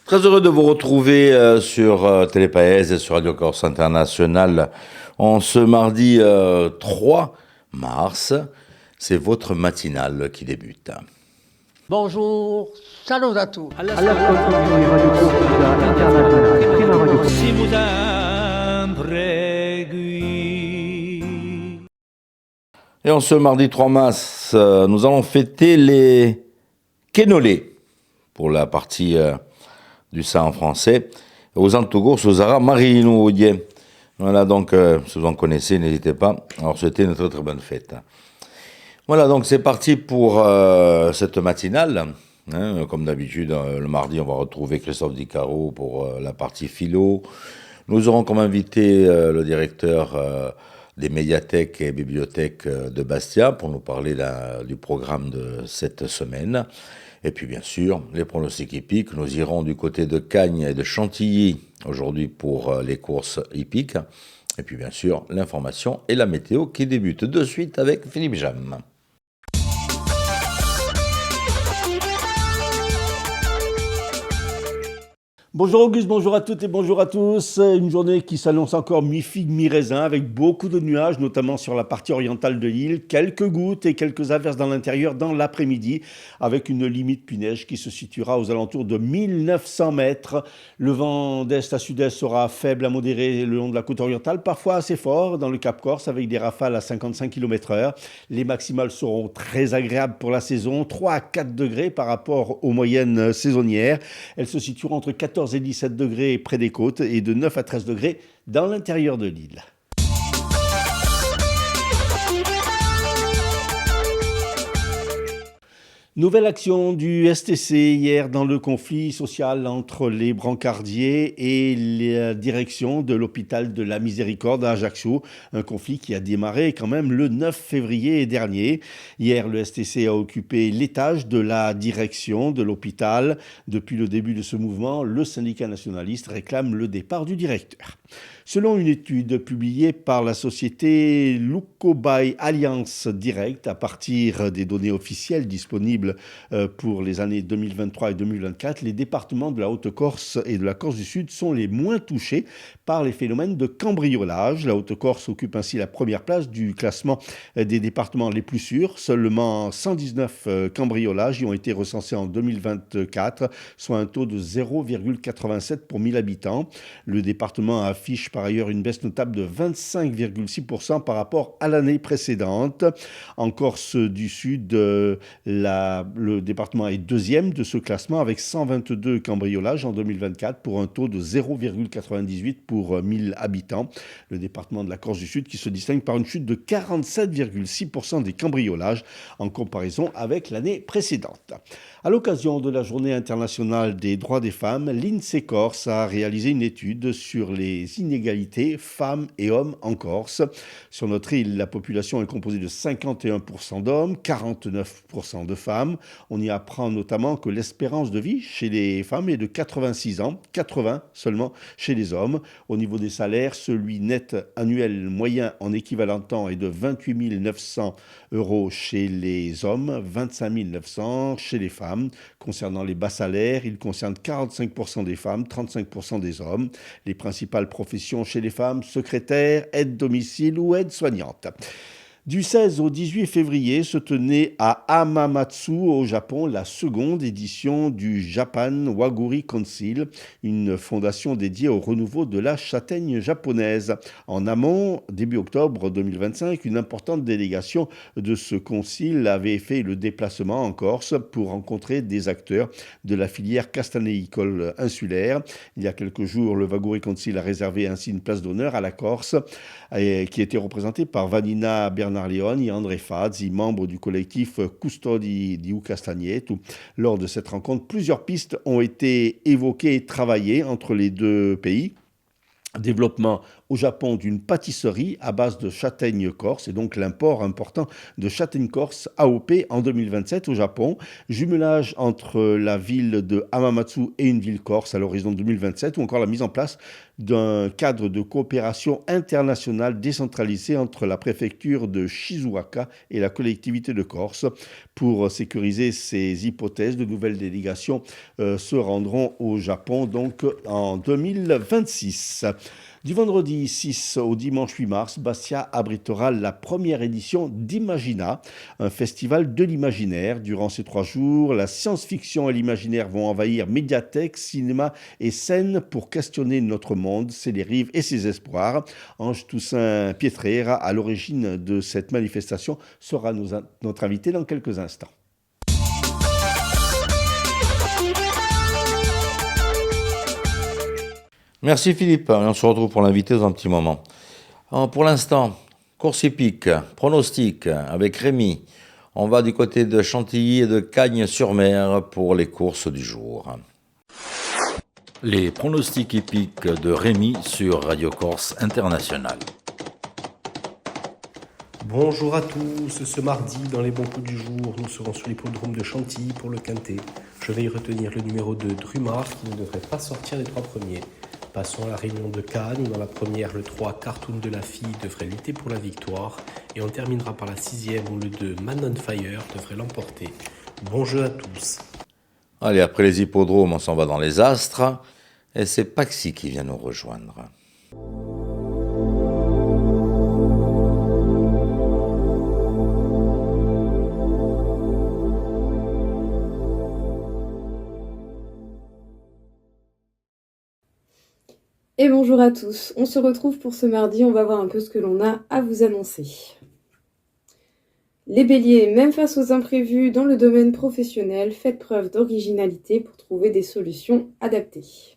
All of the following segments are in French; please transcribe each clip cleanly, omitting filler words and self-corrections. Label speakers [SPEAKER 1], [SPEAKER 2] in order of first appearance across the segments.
[SPEAKER 1] Très heureux de vous retrouver sur Télépaèse et sur Radio Corse International en ce mardi 3 mars. C'est votre matinale qui débute.
[SPEAKER 2] Bonjour, salut à tous.
[SPEAKER 1] Et en ce mardi 3 mars, nous allons fêter les Kénolés pour la partie du ça en français, aux Antogours, aux Arabes, Marino. Voilà, donc, si vous en connaissez, n'hésitez pas. Alors, c'était une très très bonne fête. Voilà, donc c'est parti pour cette matinale. Comme d'habitude, le mardi, on va retrouver Christophe Di Caro pour la partie philo. Nous aurons comme invité le directeur des médiathèques et bibliothèques de Bastia pour nous parler du programme de cette semaine. Et puis bien sûr, les pronostics hippiques. Nous irons du côté de Cagnes et de Chantilly aujourd'hui pour les courses hippiques. Et puis bien sûr, l'information et la météo qui débutent de suite avec Philippe Jam.
[SPEAKER 3] Bonjour Auguste, bonjour à toutes et bonjour à tous. Une journée qui s'annonce encore mi-figue, mi-raisin avec beaucoup de nuages, notamment sur la partie orientale de l'île. Quelques gouttes et quelques averses dans l'intérieur dans l'après-midi avec une limite pluie-neige qui se situera aux alentours de 1900 mètres. Le vent d'est à sud-est sera faible à modéré le long de la côte orientale, parfois assez fort dans le Cap Corse avec des rafales à 55 km/h. Les maximales seront très agréables pour la saison, 3 à 4 degrés par rapport aux moyennes saisonnières. Elles se situeront entre 14 et 17 degrés près des côtes et de 9 à 13 degrés dans l'intérieur de l'île. Nouvelle action du STC hier dans le conflit social entre les brancardiers et la direction de l'hôpital de la Miséricorde à Ajaccio. Un conflit qui a démarré quand même le 9 février dernier. Hier, le STC a occupé l'étage de la direction de l'hôpital. Depuis le début de ce mouvement, le syndicat nationaliste réclame le départ du directeur. Selon une étude publiée par la société Lucobai Alliance Direct, à partir des données officielles disponibles pour les années 2023 et 2024, les départements de la Haute-Corse et de la Corse du Sud sont les moins touchés par les phénomènes de cambriolage. La Haute-Corse occupe ainsi la première place du classement des départements les plus sûrs. Seulement 119 cambriolages y ont été recensés en 2024, soit un taux de 0,87 pour 1000 habitants. Le département affiche par ailleurs une baisse notable de 25,6% par rapport à l'année précédente. En Corse du Sud, le département est deuxième de ce classement avec 122 cambriolages en 2024 pour un taux de 0,98 pour 1000 habitants. Le département de la Corse du Sud qui se distingue par une chute de 47,6% des cambriolages en comparaison avec l'année précédente. À l'occasion de la Journée internationale des droits des femmes, l'INSEE Corse a réalisé une étude sur les inégalités femmes et hommes en Corse. Sur notre île, la population est composée de 51% d'hommes, 49% de femmes. On y apprend notamment que l'espérance de vie chez les femmes est de 86 ans, 80 seulement chez les hommes. Au niveau des salaires, celui net annuel moyen en équivalent temps est de 28 900 € chez les hommes, 25 900 chez les femmes. Concernant les bas salaires, ils concernent 45% des femmes, 35% des hommes. Les principales professions chez les femmes, secrétaire, aide-domicile ou aide-soignante. Du 16 au 18 février se tenait à Hamamatsu au Japon la seconde édition du Japan Waguri Council, une fondation dédiée au renouveau de la châtaigne japonaise. En amont, début octobre 2025, une importante délégation de ce concile avait fait le déplacement en Corse pour rencontrer des acteurs de la filière castanéicole insulaire. Il y a quelques jours, le Waguri Council a réservé ainsi une place d'honneur à la Corse, qui était représentée par Vanina Bernard Leone et André Fazzi, membres du collectif Custodi di Castagneto. Lors de cette rencontre, plusieurs pistes ont été évoquées et travaillées entre les deux pays. Développement au Japon d'une pâtisserie à base de châtaignes corse et donc l'import important de châtaignes corse AOP en 2027 au Japon. Jumelage entre la ville de Hamamatsu et une ville corse à l'horizon 2027 ou encore la mise en place d'un cadre de coopération internationale décentralisé entre la préfecture de Shizuoka et la collectivité de Corse. Pour sécuriser ces hypothèses, de nouvelles délégations se rendront au Japon donc en 2026. Du vendredi 6 au dimanche 8 mars, Bastia abritera la première édition d'Imagina, un festival de l'imaginaire. Durant ces 3 jours, la science-fiction et l'imaginaire vont envahir médiathèques, cinéma et scènes pour questionner notre monde, ses dérives et ses espoirs. Ange Toussaint Pietrera, à l'origine de cette manifestation, sera notre invité dans quelques instants.
[SPEAKER 1] Merci Philippe, on se retrouve pour l'inviter dans un petit moment. Pour l'instant, course hippique, pronostic avec Rémi. On va du côté de Chantilly et de Cagnes-sur-Mer pour les courses du jour. Les pronostics hippiques de Rémi sur Radio Corse International.
[SPEAKER 4] Bonjour à tous, ce mardi dans les bons coups du jour, nous serons sur l'hippodrome de Chantilly pour le quintet. Je vais y retenir le numéro 2 Drumar qui ne devrait pas sortir des 3 premiers. Passons à la réunion de Cannes. Dans la première, le 3 Cartoon de la fille devrait lutter pour la victoire. Et on terminera par la 6e où le 2 Man on Fire devrait l'emporter. Bon jeu à tous.
[SPEAKER 1] Allez, après les hippodromes, on s'en va dans les astres. Et c'est Paxi qui vient nous rejoindre.
[SPEAKER 5] Et bonjour à tous, on se retrouve pour ce mardi, on va voir un peu ce que l'on a à vous annoncer. Les béliers, même face aux imprévus dans le domaine professionnel, faites preuve d'originalité pour trouver des solutions adaptées.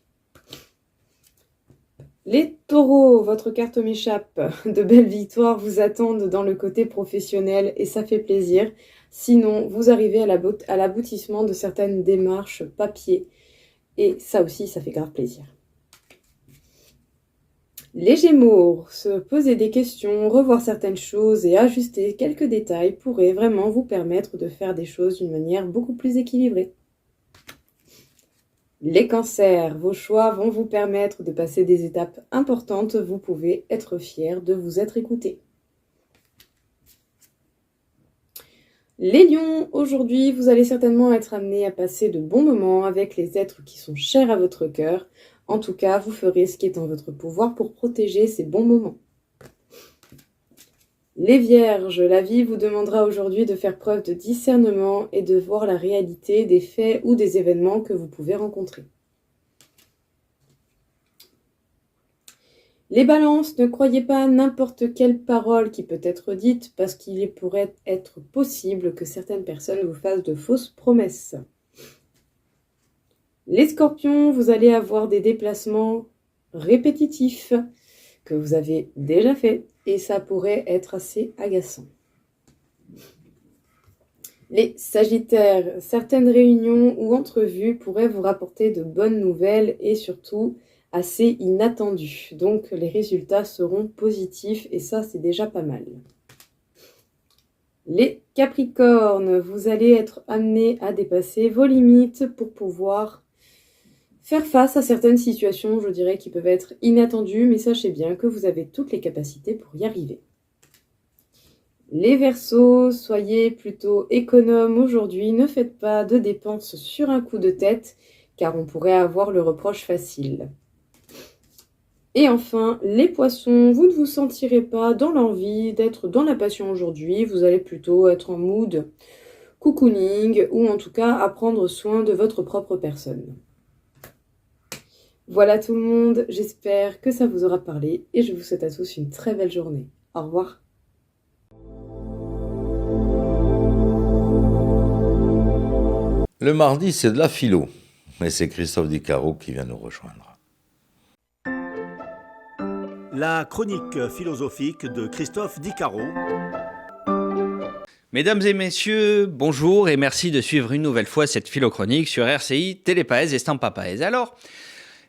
[SPEAKER 5] Les taureaux, votre carte m'échappe, de belles victoires vous attendent dans le côté professionnel et ça fait plaisir. Sinon, vous arrivez à l'aboutissement de certaines démarches papier et ça aussi, ça fait grave plaisir. Les Gémeaux, se poser des questions, revoir certaines choses et ajuster quelques détails pourrait vraiment vous permettre de faire des choses d'une manière beaucoup plus équilibrée. Les Cancers, vos choix vont vous permettre de passer des étapes importantes, vous pouvez être fiers de vous être écoutés. Les Lions, aujourd'hui, vous allez certainement être amenés à passer de bons moments avec les êtres qui sont chers à votre cœur. En tout cas, vous ferez ce qui est en votre pouvoir pour protéger ces bons moments. Les Vierges, la vie vous demandera aujourd'hui de faire preuve de discernement et de voir la réalité des faits ou des événements que vous pouvez rencontrer. Les Balances, ne croyez pas à n'importe quelle parole qui peut être dite parce qu'il pourrait être possible que certaines personnes vous fassent de fausses promesses. Les Scorpions, vous allez avoir des déplacements répétitifs que vous avez déjà fait et ça pourrait être assez agaçant. Les Sagittaires, certaines réunions ou entrevues pourraient vous rapporter de bonnes nouvelles et surtout assez inattendues. Donc les résultats seront positifs et ça c'est déjà pas mal. Les Capricornes, vous allez être amenés à dépasser vos limites pour pouvoir faire face à certaines situations, je dirais, qui peuvent être inattendues, mais sachez bien que vous avez toutes les capacités pour y arriver. Les Verseaux, soyez plutôt économes aujourd'hui, ne faites pas de dépenses sur un coup de tête, car on pourrait avoir le reproche facile. Et enfin, les Poissons, vous ne vous sentirez pas dans l'envie d'être dans la passion aujourd'hui, vous allez plutôt être en mood cocooning, ou en tout cas à prendre soin de votre propre personne. Voilà tout le monde, j'espère que ça vous aura parlé et je vous souhaite à tous une très belle journée. Au revoir.
[SPEAKER 1] Le mardi, c'est de la philo, mais c'est Christophe Dicaro qui vient nous rejoindre.
[SPEAKER 3] La chronique philosophique de Christophe Dicaro.
[SPEAKER 6] Mesdames et messieurs, bonjour et merci de suivre une nouvelle fois cette philochronique sur RCI, Télépaèse et Stampa Paèse. Alors,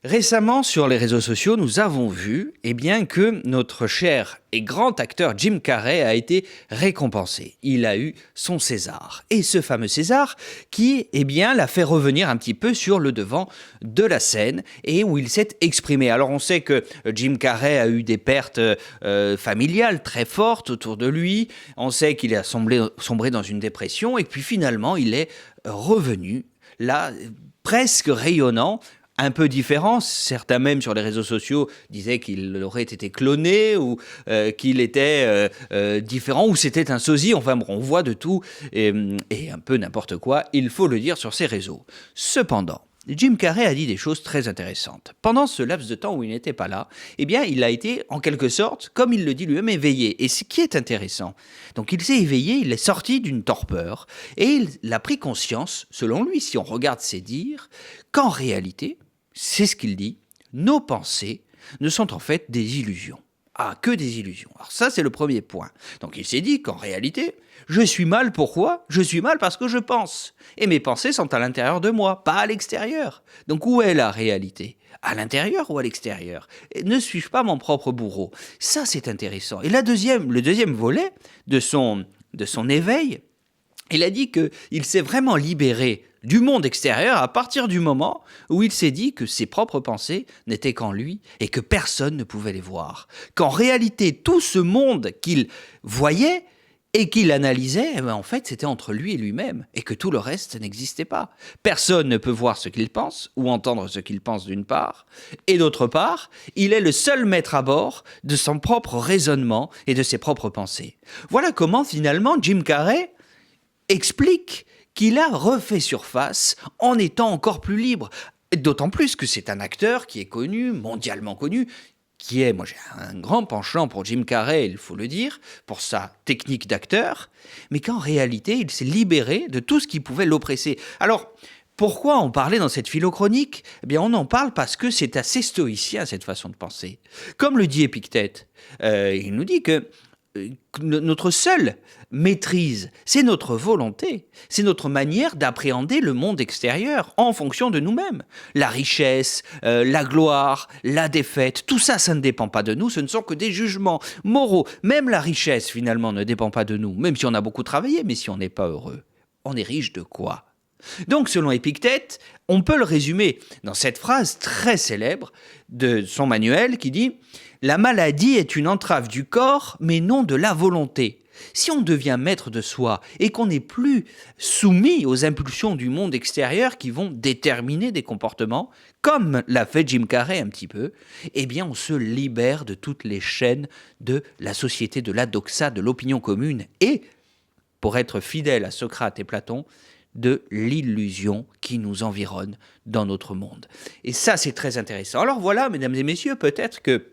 [SPEAKER 6] Récemment, sur les réseaux sociaux, nous avons vu que notre cher et grand acteur Jim Carrey a été récompensé. Il a eu son César. Et ce fameux César qui l'a fait revenir un petit peu sur le devant de la scène et où il s'est exprimé. Alors on sait que Jim Carrey a eu des pertes familiales très fortes autour de lui. On sait qu'il a sombré dans une dépression et puis finalement il est revenu là, presque rayonnant, un peu différent. Certains même sur les réseaux sociaux disaient qu'il aurait été cloné ou qu'il était différent ou c'était un sosie. Enfin bon, on voit de tout et un peu n'importe quoi, il faut le dire, sur ces réseaux. Cependant, Jim Carrey a dit des choses très intéressantes. Pendant ce laps de temps où il n'était pas là, il a été en quelque sorte, comme il le dit lui-même, éveillé. Et ce qui est intéressant, donc il s'est éveillé, il est sorti d'une torpeur et il a pris conscience, selon lui, si on regarde ses dires, qu'en réalité, c'est ce qu'il dit, nos pensées ne sont en fait des illusions. Ah, que des illusions. Alors ça, c'est le premier point. Donc il s'est dit qu'en réalité, je suis mal, pourquoi ? Je suis mal parce que je pense. Et mes pensées sont à l'intérieur de moi, pas à l'extérieur. Donc où est la réalité ? À l'intérieur ou à l'extérieur ? Et ne suis-je pas mon propre bourreau ? Ça, c'est intéressant. Et le deuxième volet de son éveil, il a dit qu'il s'est vraiment libéré du monde extérieur à partir du moment où il s'est dit que ses propres pensées n'étaient qu'en lui et que personne ne pouvait les voir. Qu'en réalité, tout ce monde qu'il voyait et qu'il analysait, en fait, c'était entre lui et lui-même et que tout le reste n'existait pas. Personne ne peut voir ce qu'il pense ou entendre ce qu'il pense d'une part, et d'autre part, il est le seul maître à bord de son propre raisonnement et de ses propres pensées. Voilà comment finalement Jim Carrey explique qu'il a refait surface en étant encore plus libre. D'autant plus que c'est un acteur qui est connu, mondialement connu, moi j'ai un grand penchant pour Jim Carrey, il faut le dire, pour sa technique d'acteur, mais qu'en réalité, il s'est libéré de tout ce qui pouvait l'oppresser. Alors, pourquoi en parler dans cette philochronique ? On en parle parce que c'est assez stoïcien, cette façon de penser. Comme le dit Épictète, il nous dit que notre seule maîtrise, c'est notre volonté, c'est notre manière d'appréhender le monde extérieur en fonction de nous-mêmes. La richesse, la gloire, la défaite, tout ça, ça ne dépend pas de nous, ce ne sont que des jugements moraux. Même la richesse, finalement, ne dépend pas de nous, même si on a beaucoup travaillé, mais si on n'est pas heureux, on est riche de quoi ? Donc, selon Épictète, on peut le résumer dans cette phrase très célèbre de son manuel qui dit « La maladie est une entrave du corps, mais non de la volonté. Si on devient maître de soi et qu'on n'est plus soumis aux impulsions du monde extérieur qui vont déterminer des comportements, comme l'a fait Jim Carrey un petit peu, on se libère de toutes les chaînes de la société, de la doxa, de l'opinion commune et, pour être fidèle à Socrate et Platon, de l'illusion qui nous environne dans notre monde. » Et ça, c'est très intéressant. Alors voilà, mesdames et messieurs, peut-être que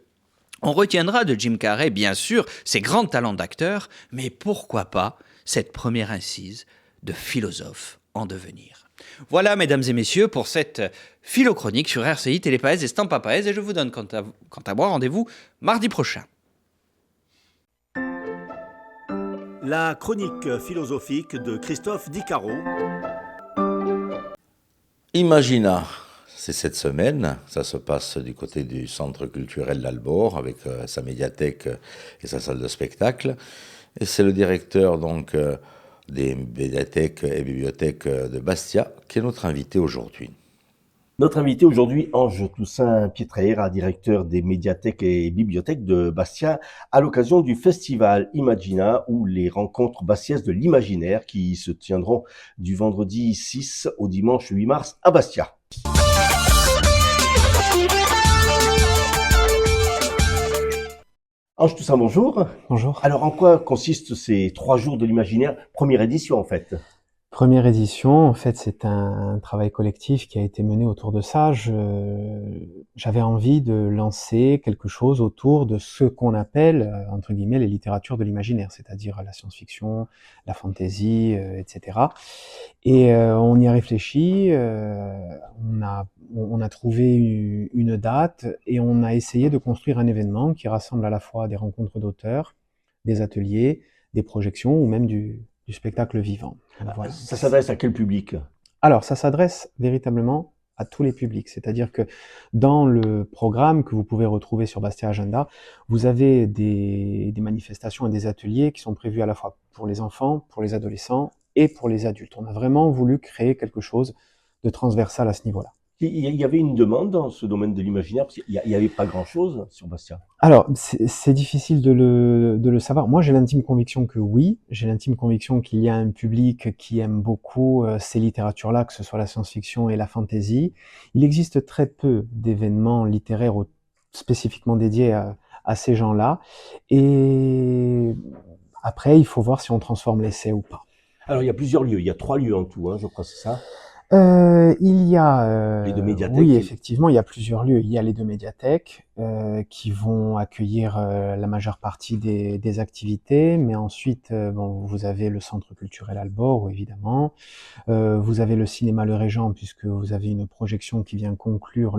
[SPEAKER 6] on retiendra de Jim Carrey, bien sûr, ses grands talents d'acteur, mais pourquoi pas cette première incise de philosophe en devenir. Voilà, mesdames et messieurs, pour cette philochronique sur RCI, Télépaèse et Stampa Paèse, et je vous donne quant à moi rendez-vous mardi prochain.
[SPEAKER 3] La chronique philosophique de Christophe Dicaro.
[SPEAKER 1] Imagina, c'est cette semaine, ça se passe du côté du centre culturel d'Albor avec sa médiathèque et sa salle de spectacle. Et c'est le directeur donc des médiathèques et bibliothèques de Bastia qui est notre invité aujourd'hui.
[SPEAKER 3] Notre invité aujourd'hui, Ange Toussaint Pietraïra, directeur des médiathèques et bibliothèques de Bastia, à l'occasion du festival Imagina ou les rencontres bastiaises de l'imaginaire qui se tiendront du vendredi 6 au dimanche 8 mars à Bastia. Ange Toussaint, bonjour.
[SPEAKER 7] Bonjour.
[SPEAKER 3] Alors, en quoi consistent ces 3 jours de l'imaginaire, première édition en fait ?
[SPEAKER 7] Première édition, en fait, c'est un travail collectif qui a été mené autour de ça. J'avais envie de lancer quelque chose autour de ce qu'on appelle, entre guillemets, les littératures de l'imaginaire, c'est-à-dire la science-fiction, la fantasy, etc. Et on y a réfléchi, on a trouvé une date et on a essayé de construire un événement qui rassemble à la fois des rencontres d'auteurs, des ateliers, des projections ou même du spectacle vivant.
[SPEAKER 3] Voilà. Ça s'adresse à quel public ?
[SPEAKER 7] Alors, ça s'adresse véritablement à tous les publics. C'est-à-dire que dans le programme que vous pouvez retrouver sur Bastia Agenda, vous avez des manifestations et des ateliers qui sont prévus à la fois pour les enfants, pour les adolescents et pour les adultes. On a vraiment voulu créer quelque chose de transversal à ce niveau-là.
[SPEAKER 3] Il y avait une demande dans ce domaine de l'imaginaire, parce qu'il n'y avait pas grand-chose sur Bastia.
[SPEAKER 7] Alors, c'est difficile de le savoir. Moi, j'ai l'intime conviction que oui. J'ai l'intime conviction qu'il y a un public qui aime beaucoup ces littératures-là, que ce soit la science-fiction et la fantasy. Il existe très peu d'événements littéraires spécifiquement dédiés à ces gens-là. Et après, il faut voir si on transforme l'essai ou pas.
[SPEAKER 3] Alors, il y a plusieurs lieux. Il y a 3 lieux en tout, je crois, c'est ça?
[SPEAKER 7] Il y a,
[SPEAKER 3] Les 2 médiathèques.
[SPEAKER 7] oui, effectivement, il y a plusieurs lieux. Il y a les 2 médiathèques qui vont accueillir la majeure partie des activités, mais ensuite, vous avez le centre culturel Albor, évidemment. Vous avez le cinéma Le Régent, puisque vous avez une projection qui vient conclure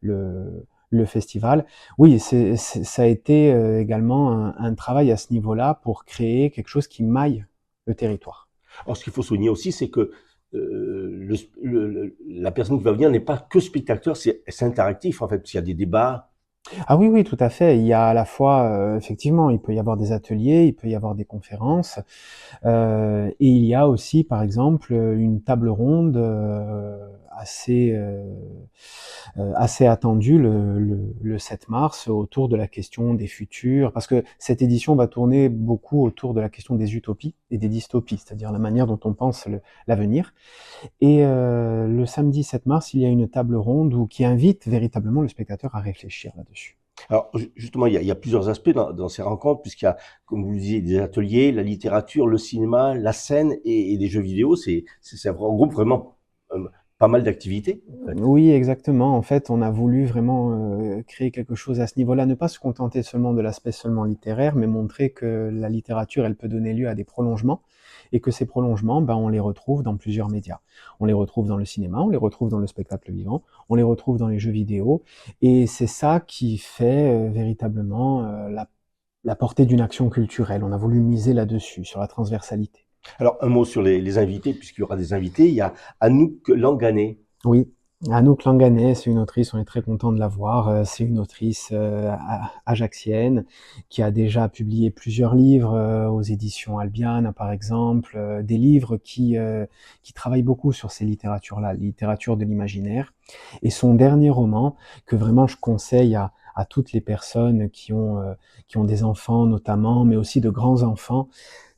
[SPEAKER 7] le festival. Oui, ça a été également un travail à ce niveau-là pour créer quelque chose qui maille le territoire.
[SPEAKER 3] Alors, ce qu'il faut souligner aussi, c'est que la personne qui va venir n'est pas que spectateur, c'est interactif en fait, parce qu'il y a des débats.
[SPEAKER 7] Ah oui, oui, tout à fait. Il y a à la fois, effectivement, il peut y avoir des ateliers, il peut y avoir des conférences, et il y a aussi, par exemple, une table ronde assez attendue le 7 mars autour de la question des futurs, parce que cette édition va tourner beaucoup autour de la question des utopies et des dystopies, c'est-à-dire la manière dont on pense l'avenir. Et le samedi 7 mars, il y a une table ronde qui invite véritablement le spectateur à réfléchir là-dessus.
[SPEAKER 3] Alors justement, il y a plusieurs aspects dans ces rencontres, puisqu'il y a, comme vous le disiez, des ateliers, la littérature, le cinéma, la scène et des jeux vidéo. Ça regroupe vraiment pas mal d'activités. En fait.
[SPEAKER 7] Oui, exactement. En fait, on a voulu vraiment créer quelque chose à ce niveau-là, ne pas se contenter seulement de l'aspect seulement littéraire, mais montrer que la littérature, elle peut donner lieu à des prolongements, et que ces prolongements, on les retrouve dans plusieurs médias. On les retrouve dans le cinéma, on les retrouve dans le spectacle vivant, on les retrouve dans les jeux vidéo, et c'est ça qui fait véritablement la portée d'une action culturelle. On a voulu miser là-dessus, sur la transversalité.
[SPEAKER 3] Alors, un mot sur les invités, puisqu'il y aura des invités. Il y a Anouk Langanet.
[SPEAKER 7] Oui, Anouk Langanet, c'est une autrice, on est très content de la voir. C'est une autrice ajaxienne qui a déjà publié plusieurs livres aux éditions Albiane, par exemple, des livres qui travaillent beaucoup sur ces littératures-là, littérature de l'imaginaire. Et son dernier roman, que vraiment je conseille à toutes les personnes qui ont des enfants notamment, mais aussi de grands enfants,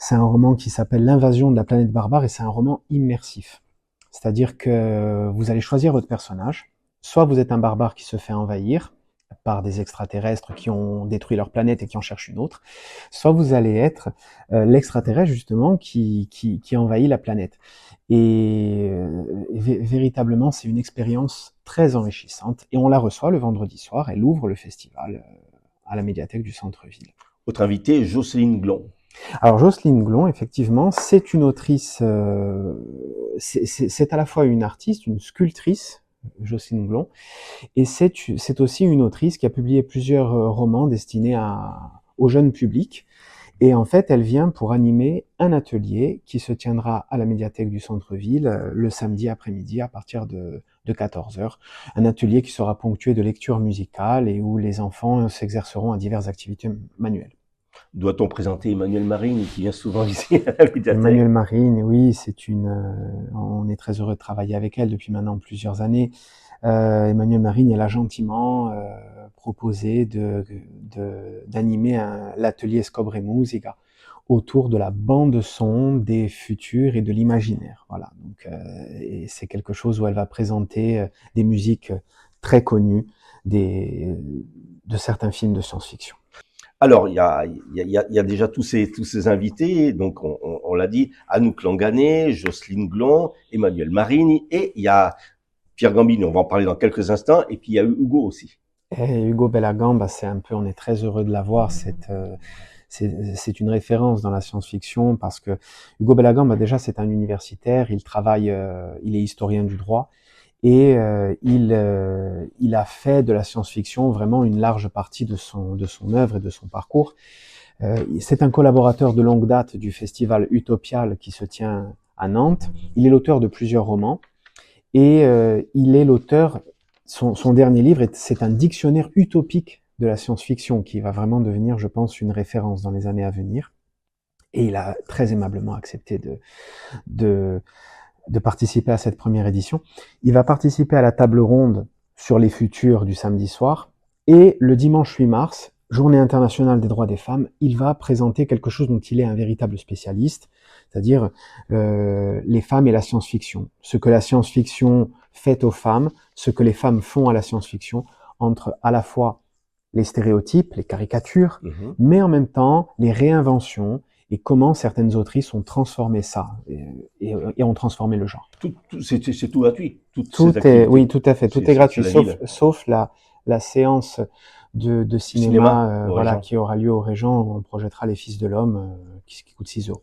[SPEAKER 7] c'est un roman qui s'appelle L'invasion de la planète barbare, et c'est un roman immersif. C'est-à-dire que vous allez choisir votre personnage. Soit vous êtes un barbare qui se fait envahir par des extraterrestres qui ont détruit leur planète et qui en cherchent une autre, soit vous allez être l'extraterrestre justement qui envahit la planète. Et véritablement, c'est une expérience très enrichissante. Et on la reçoit le vendredi soir. Elle ouvre le festival à la médiathèque du centre-ville.
[SPEAKER 3] Votre invitée, Jocelyne Glon.
[SPEAKER 7] Alors Jocelyne Glon, effectivement, c'est une autrice, c'est à la fois une artiste, une sculptrice, Jocelyne Glon, et c'est aussi une autrice qui a publié plusieurs romans destinés au jeune public. Et en fait, elle vient pour animer un atelier qui se tiendra à la médiathèque du centre-ville le samedi après-midi à partir de 14h. Un atelier qui sera ponctué de lectures musicales et où les enfants s'exerceront à diverses activités manuelles.
[SPEAKER 3] Doit-on présenter Emmanuelle Marine, qui vient souvent ici à la médiathèque?
[SPEAKER 7] Emmanuelle Marine, oui, on est très heureux de travailler avec elle depuis maintenant plusieurs années. Emmanuelle Marine, elle a gentiment proposé d'animer l'atelier Scobre et Musica autour de la bande son des futurs et de l'imaginaire. Voilà. Donc, et c'est quelque chose où elle va présenter des musiques très connues de certains films de science-fiction.
[SPEAKER 3] Alors, il y a déjà tous ces invités. Donc, on l'a dit, Anouk Langanet, Jocelyne Glon, Emmanuelle Marine, et il y a Pierre Gambini, on va en parler dans quelques instants, et puis il y a Hugo aussi.
[SPEAKER 7] Et Hugo Bellagam, on est très heureux de l'avoir. C'est une référence dans la science-fiction parce que Hugo Bellagam, déjà, c'est un universitaire. Il travaille, il est historien du droit. Et il a fait de la science-fiction vraiment une large partie de son œuvre et de son parcours. C'est un collaborateur de longue date du festival Utopial qui se tient à Nantes. Il est l'auteur de plusieurs romans Et il est l'auteur, son dernier livre, c'est un dictionnaire utopique de la science-fiction qui va vraiment devenir, je pense, une référence dans les années à venir. Et il a très aimablement accepté de participer à cette première édition. Il va participer à la table ronde sur les futurs du samedi soir. Et le dimanche 8 mars, Journée internationale des droits des femmes, il va présenter quelque chose dont il est un véritable spécialiste, c'est-à-dire les femmes et la science-fiction. Ce que la science-fiction fait aux femmes, ce que les femmes font à la science-fiction, entre à la fois les stéréotypes, les caricatures, mais en même temps les réinventions et comment certaines autrices ont transformé ça et ont transformé le genre.
[SPEAKER 3] C'est tout gratuit.
[SPEAKER 7] Tout est, oui, tout à fait, tout est gratuit, sauf la séance de cinéma voilà, qui aura lieu au Régent, où on projettera Les Fils de l'Homme, qui coûte 6 €.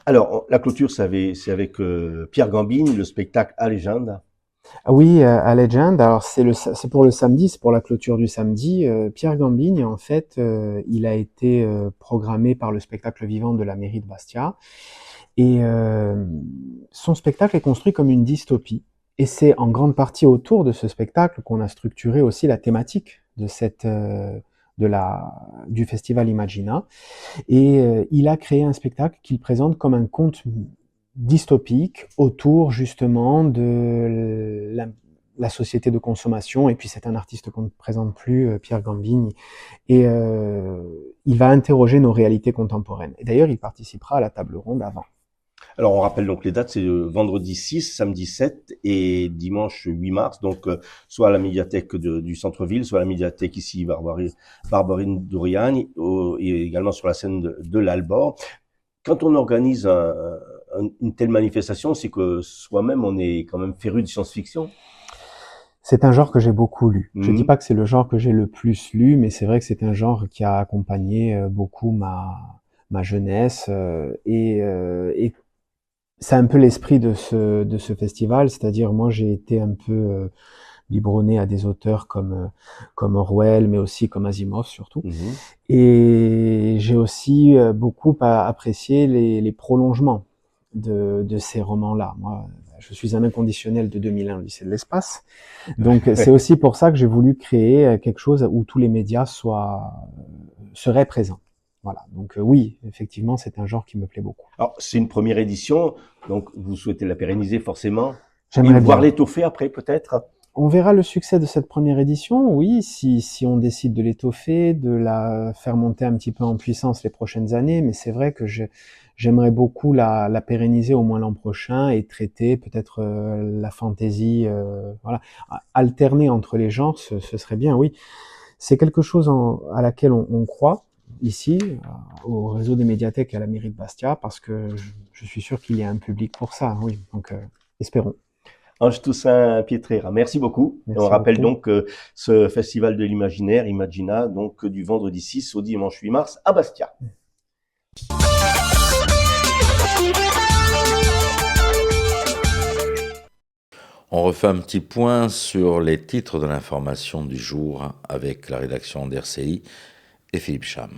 [SPEAKER 3] Alors, la clôture, c'est avec Pierre Gambini, le spectacle à légende.
[SPEAKER 7] Oui, à Legend. Alors c'est pour le samedi, c'est pour la clôture du samedi. Pierre Gambini, en fait, il a été programmé par le spectacle vivant de la mairie de Bastia. Et son spectacle est construit comme une dystopie. Et c'est en grande partie autour de ce spectacle qu'on a structuré aussi la thématique du festival Imagina. Et il a créé un spectacle qu'il présente comme un conte dystopique autour justement de la société de consommation. Et puis c'est un artiste qu'on ne présente plus, Pierre Gambini, et il va interroger nos réalités contemporaines. Et d'ailleurs, il participera à la table ronde avant.
[SPEAKER 3] Alors, on rappelle donc les dates, c'est vendredi 6, samedi 7 et dimanche 8 mars, donc soit à la médiathèque du centre-ville, soit à la médiathèque ici, Barberine d'Auriagne, et également sur la scène de l'Albor. Quand on organise une telle manifestation, c'est que soi-même, on est quand même féru de science-fiction.
[SPEAKER 7] C'est un genre que j'ai beaucoup lu. Je dis pas que c'est le genre que j'ai le plus lu, mais c'est vrai que c'est un genre qui a accompagné beaucoup ma jeunesse, et c'est un peu l'esprit de ce festival, c'est-à-dire moi j'ai été un peu biberonné à des auteurs comme Orwell, mais aussi comme Asimov surtout. Et j'ai aussi beaucoup apprécié les prolongements de ces romans-là. Moi, je suis un inconditionnel de 2001 au lycée de l'espace. Donc c'est aussi pour ça que j'ai voulu créer quelque chose où tous les médias seraient présents. Voilà. Donc oui, effectivement, c'est un genre qui me plaît beaucoup.
[SPEAKER 3] Alors, c'est une première édition, donc vous souhaitez la pérenniser forcément.
[SPEAKER 7] J'aimerais
[SPEAKER 3] voir l'étoffer après, peut-être.
[SPEAKER 7] On verra le succès de cette première édition, oui, si on décide de l'étoffer, de la faire monter un petit peu en puissance les prochaines années, mais c'est vrai que j'aimerais beaucoup la pérenniser au moins l'an prochain et traiter peut-être la fantaisie, voilà, alterner entre les genres, ce serait bien, oui. C'est quelque chose à laquelle on croit ici, au réseau des médiathèques à la mairie de Bastia, parce que je suis sûr qu'il y a un public pour ça, oui, donc espérons.
[SPEAKER 3] Ange Toussaint Pietrera, merci beaucoup.
[SPEAKER 7] Merci
[SPEAKER 3] on rappelle
[SPEAKER 7] beaucoup.
[SPEAKER 3] donc ce festival de l'imaginaire, Imagina, donc du vendredi 6 au dimanche 8 mars à Bastia.
[SPEAKER 1] On refait un petit point sur les titres de l'information du jour avec la rédaction d'RCI et Philippe Cham.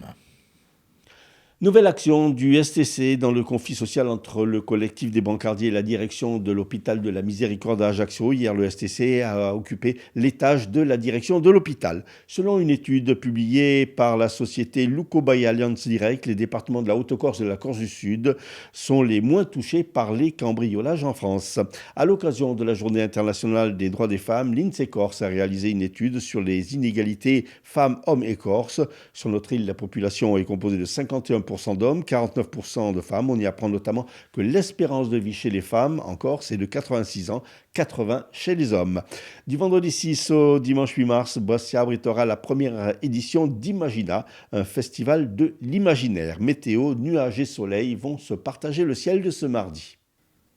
[SPEAKER 3] Nouvelle action du STC dans le conflit social entre le collectif des brancardiers et la direction de l'hôpital de la Miséricorde à Ajaccio. Hier, le STC a occupé l'étage de la direction de l'hôpital. Selon une étude publiée par la société Luco-Bay Alliance Direct, les départements de la Haute-Corse et de la Corse du Sud sont les moins touchés par les cambriolages en France. À l'occasion de la Journée internationale des droits des femmes, l'INSEE Corse a réalisé une étude sur les inégalités femmes-hommes et corse. Sur notre île, la population est composée de 51% d'hommes, 49% de femmes. On y apprend notamment que l'espérance de vie chez les femmes en Corse est de 86 ans, 80 chez les hommes. Du vendredi 6 au dimanche 8 mars, Bastia abritera la première édition d'Imagina, un festival de l'imaginaire. Météo, nuages et soleil vont se partager le ciel de ce mardi.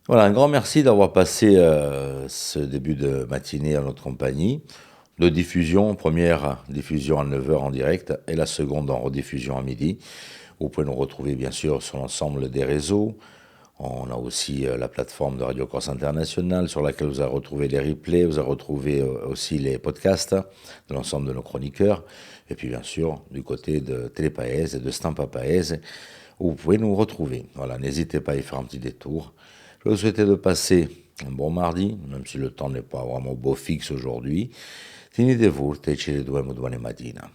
[SPEAKER 1] Voilà, un grand merci d'avoir passé ce début de matinée en notre compagnie. De diffusion, première diffusion à 9h en direct et la seconde en rediffusion à midi. Vous pouvez nous retrouver bien sûr sur l'ensemble des réseaux. On a aussi la plateforme de Radio Corse International sur laquelle vous allez retrouver les replays, vous allez retrouver aussi les podcasts de l'ensemble de nos chroniqueurs. Et puis bien sûr du côté de Télépaèse et de Stampa Paèse où vous pouvez nous retrouver. Voilà, n'hésitez pas à y faire un petit détour. Je vous souhaite de passer un bon mardi, même si le temps n'est pas vraiment beau fixe aujourd'hui. Tenete forte e ci ritroviamo domani mattina.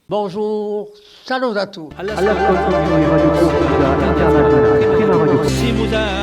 [SPEAKER 2] Bonjour, salut à tous.
[SPEAKER 8] All'ascolto di Radio Corsica Internazionale, prima radio.